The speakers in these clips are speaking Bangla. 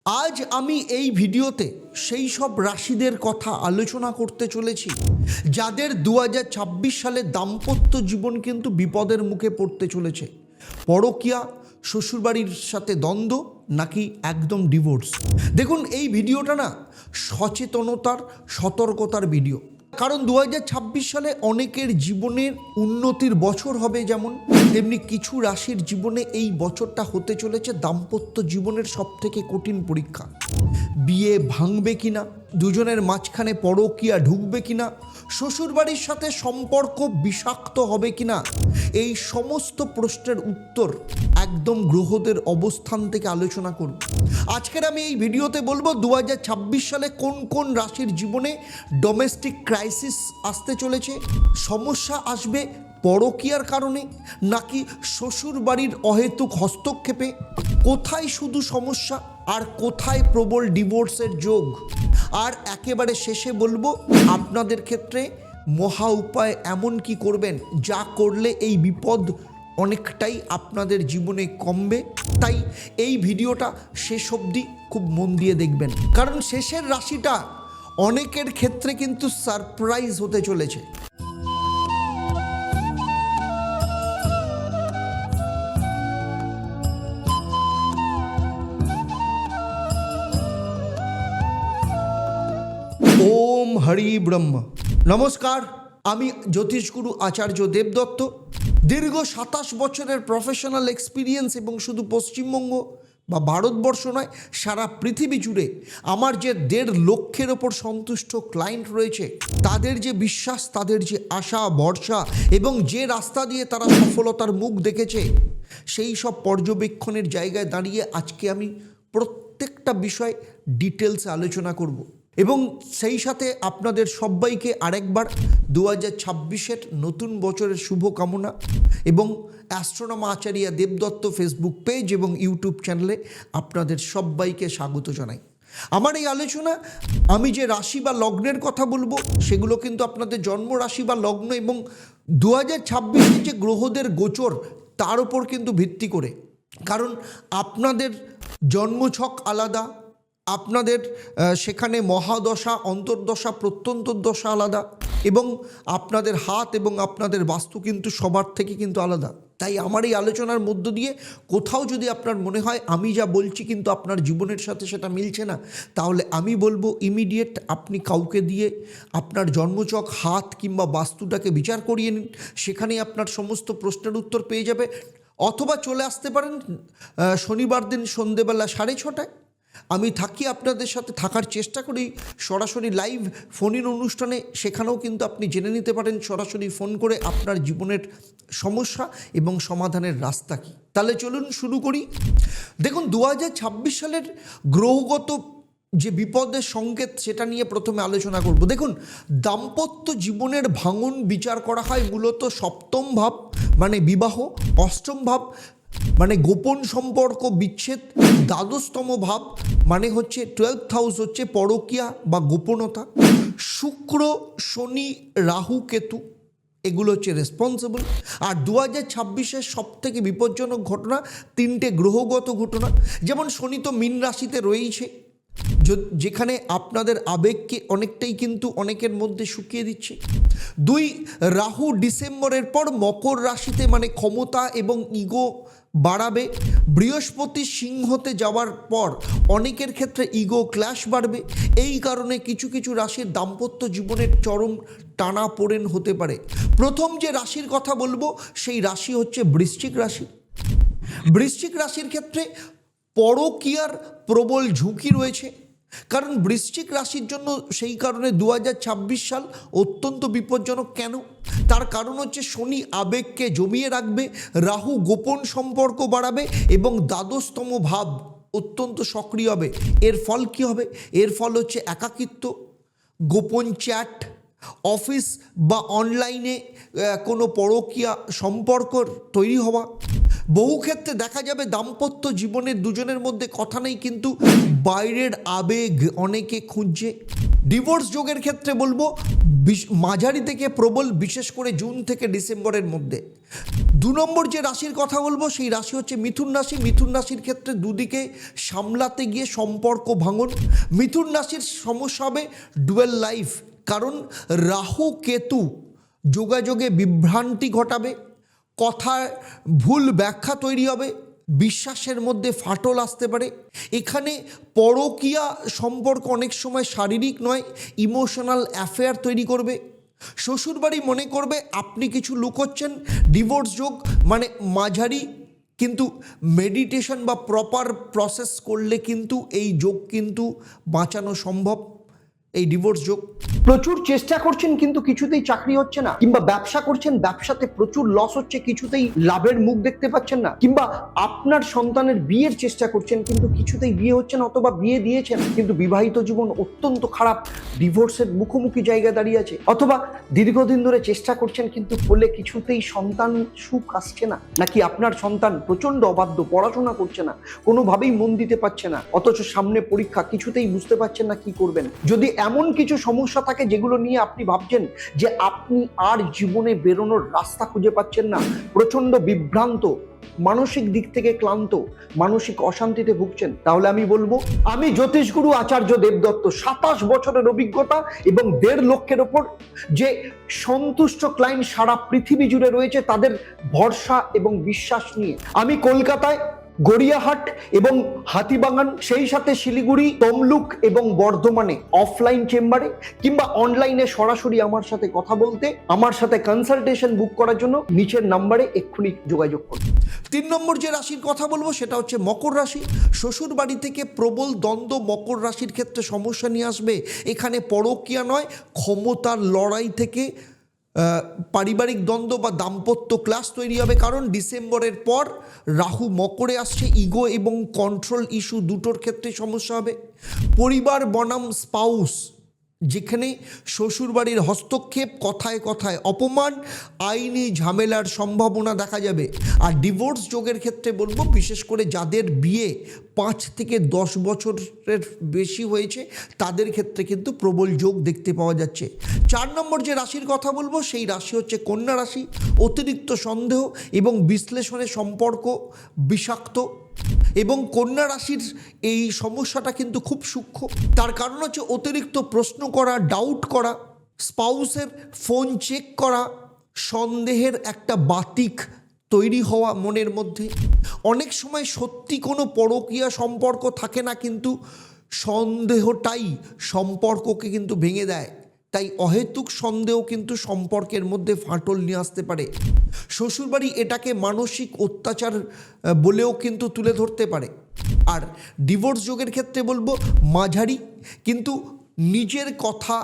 আজ আমি এই ভিডিওতে সেই সব রাশিদের কথা আলোচনা করতে চলেছি যাদের 2026 সালে দাম্পত্য জীবন কিন্তু বিপদের মুখে পড়তে চলেছে। পরকীয়া, শ্বশুরবাড়ির সাথে দ্বন্দ্ব নাকি একদম ডিভোর্স। দেখুন, এই ভিডিওটা না সচেতনতার, সতর্কতার ভিডিও। কারণ 2026 সালে অনেকের জীবনের উন্নতির বছর হবে, যেমন তেমনি কিছু রাশির জীবনে এই বছরটা হতে চলেছে দাম্পত্য জীবনের সবথেকে কঠিন পরীক্ষা। বিয়ে ভাঙবে কিনা, দুজনের মাঝখানে পরকীয়া ঢুকবে কিনা, শ্বশুরবাড়ির সাথে সম্পর্ক বিষাক্ত হবে কিনা, এই সমস্ত প্রশ্নের উত্তর একদম গ্রহদের অবস্থান থেকে আলোচনা করব। আজকের আমি এই ভিডিওতে বলবো 2026 সালে কোন কোন রাশির জীবনে ডোমেস্টিক ক্রাইসিস আসতে চলেছে, সমস্যা আসবে পরকীয়ার কারণে নাকি শ্বশুর বাড়ির অহেতুক হস্তক্ষেপে, কোথায় শুধু সমস্যা আর কোথায় প্রবল ডিভোর্সের যোগ। আর একেবারে শেষে বলবো আপনাদের ক্ষেত্রে মহা উপায় এমন কি করবেন যা করলে এই বিপদ অনেকটাই আপনাদের জীবনে কমবে। তাই এই ভিডিওটা শেষ অবধি খুব মন দিয়ে দেখবেন, কারণ শেষের রাশিটা অনেকের ক্ষেত্রে কিন্তু সারপ্রাইজ হতে চলেছে। ওম হরি ব্রহ্ম। নমস্কার, আমি জ্যোতিষগুরু আচার্য দেবদত্ত। দীর্ঘ 27 বছরের প্রফেশনাল এক্সপিরিয়েন্স এবং শুধু পশ্চিমবঙ্গ বা ভারতবর্ষ নয়, সারা পৃথিবী জুড়ে আমার যে 1.5 লক্ষের ওপর সন্তুষ্ট ক্লায়েন্ট রয়েছে, তাদের যে বিশ্বাস, তাদের যে আশা ভরসা এবং যে রাস্তা দিয়ে তারা সফলতার মুখ দেখেছে, সেই সব পর্যবেক্ষণের জায়গায় দাঁড়িয়ে আজকে আমি প্রত্যেকটা বিষয় ডিটেলসে আলোচনা করব এবং সেই সাথে আপনাদের সবাইকে আরেকবার 2026-এর নতুন বছরের শুভকামনা এবং অ্যাস্ট্রোনমার আচার্য দেবদত্ত ফেসবুক পেজ এবং ইউটিউব চ্যানেলে আপনাদের সবাইকে স্বাগত জানাই। আমার এই আলোচনা, আমি যে রাশি বা লগ্নের কথা বলবো সেগুলো কিন্তু আপনাদের জন্ম রাশি বা লগ্ন এবং 2026-এ যে গ্রহদের গোচর তার উপর কিন্তু ভিত্তি করে। কারণ আপনাদের জন্মছক আলাদা, আপনাদের সেখানে মহাদশা, অন্তর্দশা, প্রত্যন্তর্দশা আলাদা এবং আপনাদের হাত এবং আপনাদের বাস্তু কিন্তু সবার থেকে কিন্তু আলাদা। তাই আমার এই আলোচনার মধ্য দিয়ে কোথাও যদি আপনার মনে হয় আমি যা বলছি কিন্তু আপনার জীবনের সাথে সেটা মিলছে না, তাহলে আমি বলবো ইমিডিয়েট আপনি কাউকে দিয়ে আপনার জন্মছক, হাত কিংবা বাস্তুটাকে বিচার করিয়ে নিন। সেখানেই আপনার সমস্ত প্রশ্নের উত্তর পেয়ে যাবে। অথবা চলে আসতে পারেন শনিবার দিন সন্ধেবেলা 6:30টায়। আমি থাকি, আপনাদের সাথে থাকার চেষ্টা করি সরাসরি লাইভ ফোন ইন অনুষ্ঠানে। সেখানেও কিন্তু আপনি জেনে নিতে পারেন সরাসরি ফোন করে আপনার জীবনের সমস্যা এবং সমাধানের রাস্তা কী। তাহলে চলুন শুরু করি। দেখুন, 2026 সালের গ্রহগত যে বিপদের সংকেত সেটা নিয়ে প্রথমে আলোচনা করব। দেখুন, দাম্পত্য জীবনের ভাঙন বিচার করা হয় মূলত 7ম ভাব মানে বিবাহ, 8ম ভাব মানে গোপন সম্পর্ক বিচ্ছেদ, 12তম ভাব মানে হচ্ছে 12th হাউস হচ্ছে পরকীয়া বা গোপনতা, শুক্র, শনি, রাহু, কেতু এগুলো হচ্ছে রেসপন্সিবল। আর 2026-এর সবথেকে বিপজ্জনক ঘটনা 3টে গ্রহগত ঘটনা। যেমন শনি তো মীন রাশিতে রয়েছে, যেখানে আপনাদের আবেগকে অনেকটাই কিন্তু অনেকের মধ্যে শুকিয়ে দিচ্ছে। 2, রাহু ডিসেম্বরের পর মকর রাশিতে মানে ক্ষমতা এবং ইগো বাড়াবে। বৃহস্পতি সিংহতে যাওয়ার পর অনেকের ক্ষেত্রে ইগো ক্ল্যাশ বাড়বে। এই কারণে কিছু কিছু রাশির দাম্পত্য জীবনের চরম টানাপোড়েন হতে পারে। প্রথম যে রাশির কথা বলবো সেই রাশি হচ্ছে বৃশ্চিক রাশি। বৃশ্চিক রাশির ক্ষেত্রে পরকীয়ার প্রবল ঝুঁকি রয়েছে, কারণ বৃশ্চিক রাশির জন্য সেই কারণে 2026 সাল অত্যন্ত বিপজ্জনক। কেন? তার কারণ হচ্ছে শনি আবেগকে জমিয়ে রাখবে, রাহু গোপন সম্পর্ক বাড়াবে এবং 12তম ভাব অত্যন্ত সক্রিয় হবে। এর ফল কী হবে? এর ফল হচ্ছে একাকিত্ব, গোপন চ্যাট, অফিস বা অনলাইনে কোনো পরকীয়া সম্পর্ক তৈরি হওয়া। বহু ক্ষেত্রে দেখা যাবে দাম্পত্য জীবনের দুজনের মধ্যে কথা নেই, কিন্তু বাইরের আবেগ অনেকে খুঁজছে। ডিভোর্স যোগের ক্ষেত্রে বলবো মাঝারি থেকে প্রবল, বিশেষ করে জুন থেকে ডিসেম্বরের মধ্যে। দু নম্বর যে রাশির কথা বলবো সেই রাশি হচ্ছে মিথুন রাশি। মিথুন রাশির ক্ষেত্রে দুদিকে সামলাতে গিয়ে সম্পর্ক ভাঙন। মিথুন রাশির সমস্যা হবে ডুয়েল লাইফ, কারণ রাহু কেতু যোগাযোগে বিভ্রান্তি ঘটাবে, কথার ভুল ব্যাখ্যা তৈরি হবে, বিশ্বাসের মধ্যে ফাটল আসতে পারে। এখানে পরকীয়া সম্পর্ক অনেক সময় শারীরিক নয়, ইমোশনাল অ্যাফেয়ার তৈরি করবে। শ্বশুরবাড়ি মনে করবে আপনি কিছু লুকোচ্ছেন। ডিভোর্স যোগ মানে মাঝারি, কিন্তু মেডিটেশন বা প্রপার প্রসেস করলে কিন্তু এই যোগ কিন্তু বাঁচানো সম্ভব। এই ডিভোর্স যোগ প্রচুর চেষ্টা করছেন কিন্তু কিছুতেই চাকরি হচ্ছে না, কিংবা ব্যবসা করছেন, ব্যবসাতে প্রচুর লস হচ্ছে, কিছুতেই লাভের মুখ দেখতে পাচ্ছেন না, কিংবা আপনার সন্তানের বিয়ের চেষ্টা করছেন কিন্তু কিছুতেই বিয়ে হচ্ছে না, অথবা বিয়ে দিয়েছেন কিন্তু বিবাহিত জীবন অত্যন্ত খারাপ, ডিভোর্সের মুখোমুখি জায়গায় দাঁড়িয়ে আছে, অথবা দীর্ঘদিন ধরে চেষ্টা করছেন কিন্তু ফলে কিছুতেই সন্তান সুখ আসছে না, নাকি আপনার সন্তান প্রচন্ড অবাধ্য, পড়াশোনা করছে না, কোনোভাবেই মন দিতে পারছে না, অথচ সামনে পরীক্ষা, কিছুতেই বুঝতে পারছেন না কি করবেন। যদি এমন কিছু সমস্যা থাকে যেগুলো নিয়ে আপনি ভাবছেন যে আপনি আর জীবনে বেরোনোর রাস্তা খুঁজে পাচ্ছেন না, প্রচন্ড বিভ্রান্ত, মানসিক দিক থেকে ক্লান্ত, মানসিক অশান্তিতে ভুগছেন, তাহলে আমি বলবো, আমি জ্যোতিষগুরু আচার্য দেবদত্ত, 27 বছরের অভিজ্ঞতা এবং 1.5 লক্ষের ওপর যে সন্তুষ্ট ক্লায়েন্ট সারা পৃথিবী জুড়ে রয়েছে, তাদের ভরসা এবং বিশ্বাস নিয়ে আমি কলকাতায় গড়িয়াহাট এবং হাতিবাগান, সেই সাথে শিলিগুড়ি, তমলুক এবং বর্ধমানে অফলাইন চেম্বারে কিংবা অনলাইনে সরাসরি আমার সাথে কথা বলতে, আমার সাথে কনসালটেশন বুক করার জন্য নিচের নাম্বারে এক্ষুনি যোগাযোগ করুন। 3 নম্বর যে রাশির কথা বলবো সেটা হচ্ছে মকর রাশি। শ্বশুর বাড়ি থেকে প্রবল দ্বন্দ্ব মকর রাশির ক্ষেত্রে সমস্যা নিয়ে আসবে। এখানে পরকীয়া নয়, ক্ষমতার লড়াই থেকে পারিবারিক দ্বন্দ্ব বা দাম্পত্য ক্লাস তৈরি হবে, কারণ ডিসেম্বরের পর রাহু মকরে আসছে। ইগো এবং কন্ট্রোল ইস্যু দুটোর ক্ষেত্রে সমস্যা হবে। পরিবার বনাম স্পাউস, যেখানে শ্বশুরবাড়ির হস্তক্ষেপ, কথায় কথায় অপমান, আইনি ঝামেলার সম্ভাবনা দেখা যাবে। আর ডিভোর্স যোগের ক্ষেত্রে বলবো, বিশেষ করে যাদের বিয়ে 5 থেকে 10 বছরের বেশি হয়েছে তাদের ক্ষেত্রে কিন্তু প্রবল যোগ দেখতে পাওয়া যাচ্ছে। 4 নম্বর যে রাশির কথা বলবো সেই রাশি হচ্ছে কন্যা রাশি। অতিরিক্ত সন্দেহ এবং বিশ্লেষণের সম্পর্ক বিষাক্ত, এবং কন্যা রাশির এই সমস্যাটা কিন্তু খুব সূক্ষ্ম। তার কারণ হচ্ছে অতিরিক্ত প্রশ্ন করা, ডাউট করা, স্পাউসের ফোন চেক করা, সন্দেহের একটা বাতিক তৈরি হওয়া মনের মধ্যে। অনেক সময় সত্যি কোনো পরকীয়া সম্পর্ক থাকে না, কিন্তু সন্দেহটাই সম্পর্ককে কিন্তু ভেঙে দেয়। তাই অহেতুক সন্দেহ কিন্তু সম্পর্কের মধ্যে ফাটল নিয়ে আসতে পারে। শ্বশুরবাড়ি এটাকে মানসিক অত্যাচার বলেও কিন্তু তুলে ধরতে পারে। আর ডিভোর্স যোগের ক্ষেত্রে বলবো মাঝারি, কিন্তু নিজের কথা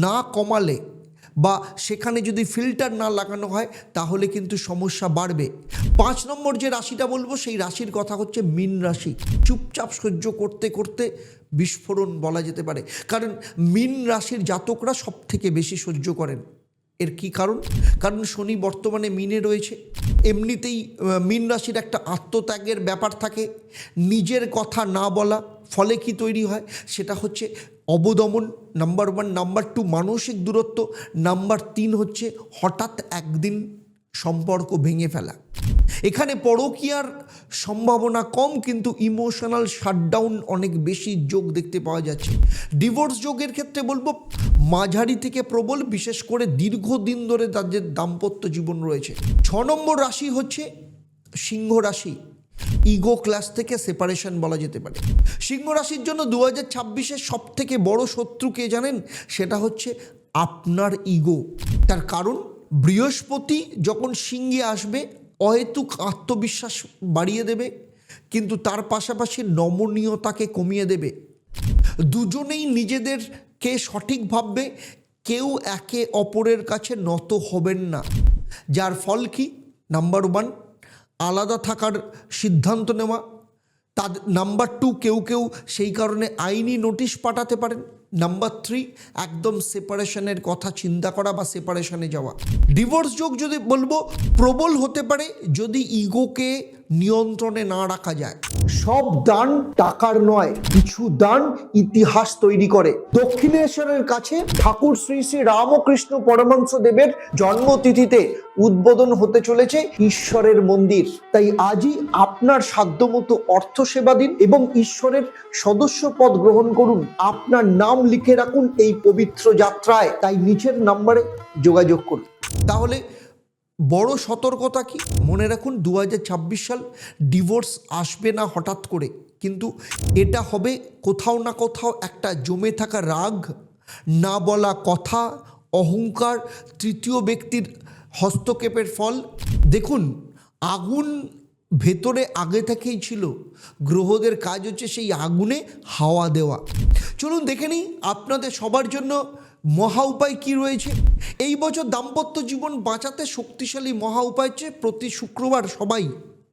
না কমালে বা সেখানে যদি ফিল্টার না লাগানো হয় তাহলে কিন্তু সমস্যা বাড়বে। 5 নম্বর যে রাশিটা বলবো সেই রাশির কথা হচ্ছে মীন রাশি। চুপচাপ সহ্য করতে করতে বিস্ফোরণ বলা যেতে পারে, কারণ মীন রাশির জাতকরা সব থেকে বেশি সহ্য করেন। এর কি কারণ? কারণ শনি বর্তমানে মীনে রয়েছে। এমনিতেই মীন রাশির একটা আত্মত্যাগের ব্যাপার থাকে, নিজের কথা না বলা, ফলে কি তৈরি হয় সেটা হচ্ছে অবদমন, নাম্বার 1। নাম্বার 2 মানসিক দূরত্ব। নাম্বার 3 হচ্ছে হঠাৎ একদিন সম্পর্ক ভেঙে ফেলা। এখানে পরকীয়ার সম্ভাবনা কম, কিন্তু ইমোশনাল শাটডাউন অনেক বেশি যোগ দেখতে পাওয়া যাচ্ছে। ডিভোর্স যোগের ক্ষেত্রে বলবো মাঝারি থেকে প্রবল, বিশেষ করে দীর্ঘদিন ধরে তাদের দাম্পত্য জীবন রয়েছে। 6 নম্বর রাশি হচ্ছে সিংহ রাশি। ইগো ক্লাস থেকে সেপারেশন বলা যেতে পারে। সিংহ রাশির জন্য 2026-এর সব থেকে বড় শত্রু কে জানেন? সেটা হচ্ছে আপনার ইগো। তার কারণ বৃহস্পতি যখন সিংহে আসবে অহেতুক আত্মবিশ্বাস বাড়িয়ে দেবে, কিন্তু তার পাশাপাশি নমনীয়তাকে কমিয়ে দেবে। দুজনেই নিজেদেরকে সঠিক ভাববে, কেউ একে অপরের কাছে নত হবেন না, যার ফল কি? নাম্বার 1 আলাদা থাকার সিদ্ধান্ত নেওয়া। তাদের নাম্বার 2 কেউ সেই কারণে আইনি নোটিশ পাঠাতে পারেন। নাম্বার 3 একদম সেপারেশনের কথা চিন্তা করা বা সেপারেশনে যাওয়া। ডিভোর্স যোগ যদি বলবো প্রবল হতে পারে যদি ইগোকে নিয়ন্ত্রণে না রাখা যায়। সব দান টাকার নয়, কিছু দান ইতিহাস তৈরি করে। দক্ষিণেশ্বরের কাছে ঠাকুর শ্রী শ্রী রামকৃষ্ণ পরমহংস দেবের জন্মতিথিতে উদ্বোধন হতে চলেছে ঈশ্বরের মন্দির। তাই আজই আপনার সাধ্যমতো অর্থ সেবা দিন এবং ঈশ্বরের সদস্য পদ গ্রহণ করুন। আপনার নাম লিখে রাখুন এই পবিত্র যাত্রায়। তাই নিচের নম্বরে যোগাযোগ করুন। তাহলে বড় সতর্কতা কি? মনে রাখুন 2026 সাল ডিভোর্স আসবে না হঠাৎ করে, কিন্তু এটা হবে কোথাও না কোথাও একটা জমে থাকা রাগ, না বলা কথা, অহংকার, তৃতীয় ব্যক্তির হস্তক্ষেপের ফল। দেখুন, আগুন ভেতরে আগে থেকেই ছিল, গ্রহদের কাজ হচ্ছে সেই আগুনে হাওয়া দেওয়া। চলুন দেখে নিই আপনাদের সবার জন্য মহা উপায় কী রয়েছে। এই বছর দাম্পত্য জীবন বাঁচাতে শক্তিশালী মহা উপায় হচ্ছে প্রতি শুক্রবার সবাই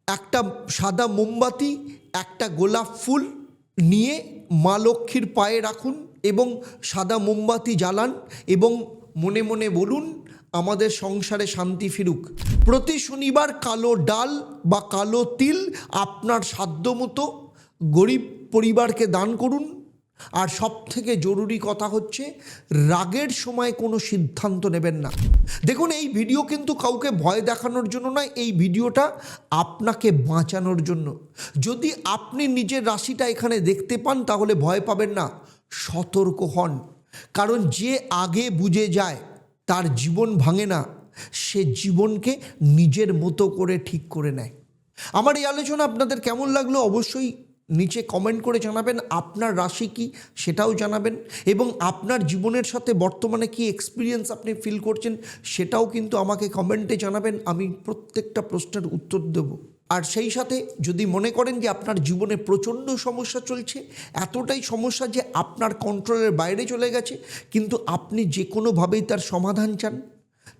একটা সাদা মোমবাতি, একটা গোলাপ ফুল নিয়ে মা লক্ষ্মীর পায়ে রাখুন এবং সাদা মোমবাতি জ্বালান এবং মনে মনে বলুন, আমাদের সংসারে শান্তি ফিরুক। প্রতি শনিবার কালো ডাল বা কালো তিল আপনার সাধ্যমতো গরিব পরিবারকে দান করুন। আর সব থেকে জরুরি কথা হচ্ছে, রাগের সময় কোনো সিদ্ধান্ত নেবেন না। দেখুন, এই ভিডিও কিন্তু কাউকে ভয় দেখানোর জন্য নয়, এই ভিডিওটা আপনাকে বাঁচানোর জন্য। যদি আপনি নিজের রাশিটা এখানে দেখতে পান তাহলে ভয় পাবেন না, সতর্ক হন। কারণ যে আগে বুঝে যায় তার জীবন ভাঙে না, সে জীবনকে নিজের মতো করে ঠিক করে নেয়। আমার এই আলোচনা আপনাদের কেমন লাগলো অবশ্যই নিচে কমেন্ট করে জানাবেন। আপনার রাশি কি সেটাও জানাবেন এবং আপনার জীবনের সাথে বর্তমানে কি এক্সপিরিয়েন্স আপনি ফিল করছেন সেটাও কিন্তু আমাকে কমেন্টে জানাবেন। আমি প্রত্যেকটা প্রশ্নের উত্তর দেব। আর সেই সাথে যদি মনে করেন যে আপনার জীবনে প্রচণ্ড সমস্যা চলছে, এতটাই সমস্যা যে আপনার কন্ট্রোলের বাইরে চলে গেছে, কিন্তু আপনি যে কোনোভাবেই তার সমাধান চান,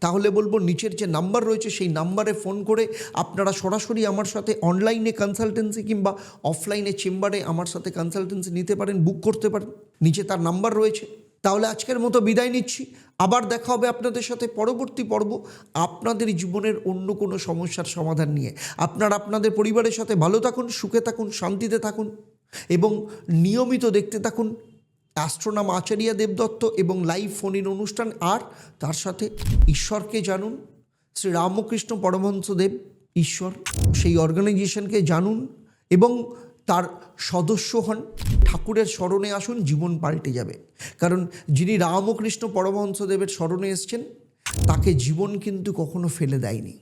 তাহলে বলবো নিচের যে নাম্বার রয়েছে সেই নাম্বারে ফোন করে আপনারা সরাসরি আমার সাথে অনলাইনে কনসালটেন্সি কিংবা অফলাইনে চেম্বারে আমার সাথে কনসালটেন্সি নিতে পারেন, বুক করতে পারেন। নিচে তার নাম্বার রয়েছে। তাহলে আজকের মতো বিদায় নিচ্ছি। আবার দেখা হবে আপনাদের সাথে পরবর্তী পর্ব আপনাদের জীবনের অন্য কোনো সমস্যার সমাধান নিয়ে। আপনারা আপনাদের পরিবারের সাথে ভালো থাকুন, সুখে থাকুন, শান্তিতে থাকুন এবং নিয়মিত দেখতে থাকুন অ্যাস্ট্রোনম আচার্য দেবদত্ত এবং লাইভ ফোন ইন অনুষ্ঠান। আর তার সাথে ঈশ্বরকে জানুন, শ্রী রামকৃষ্ণ পরমহংস দেব ঈশ্বর, সেই অর্গানাইজেশনকে জানুন এবং তার সদস্য হন। ঠাকুরের স্মরণে আসুন, জীবন পাল্টে যাবে। কারণ যিনি রামকৃষ্ণ পরমহংস দেবের স্মরণে এসছেন তাকে জীবন কিন্তু কখনো ফেলে দেয়নি।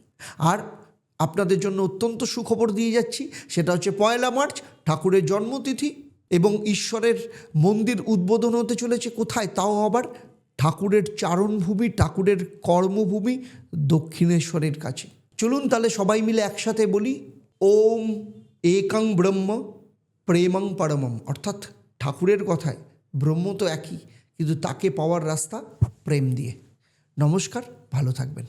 আর আপনাদের জন্য অত্যন্ত সুখবর দিয়ে যাচ্ছি, সেটা হচ্ছে 1 মার্চ ঠাকুরের জন্মতিথি এবং ঈশ্বরের মন্দির উদ্বোধন হতে চলেছে। কোথায়? তাও আবার ঠাকুরের চারণভূমি, ঠাকুরের কর্মভূমি দক্ষিণেশ্বরের কাছে। চলুন তাহলে সবাই মিলে একসাথে বলি, ওম একং ব্রহ্ম প্রেমং পরমম। অর্থাৎ ঠাকুরের কথায় ব্রহ্ম তো একই, কিন্তু তাকে পাওয়ার রাস্তা প্রেম দিয়ে। নমস্কার, ভালো থাকবেন।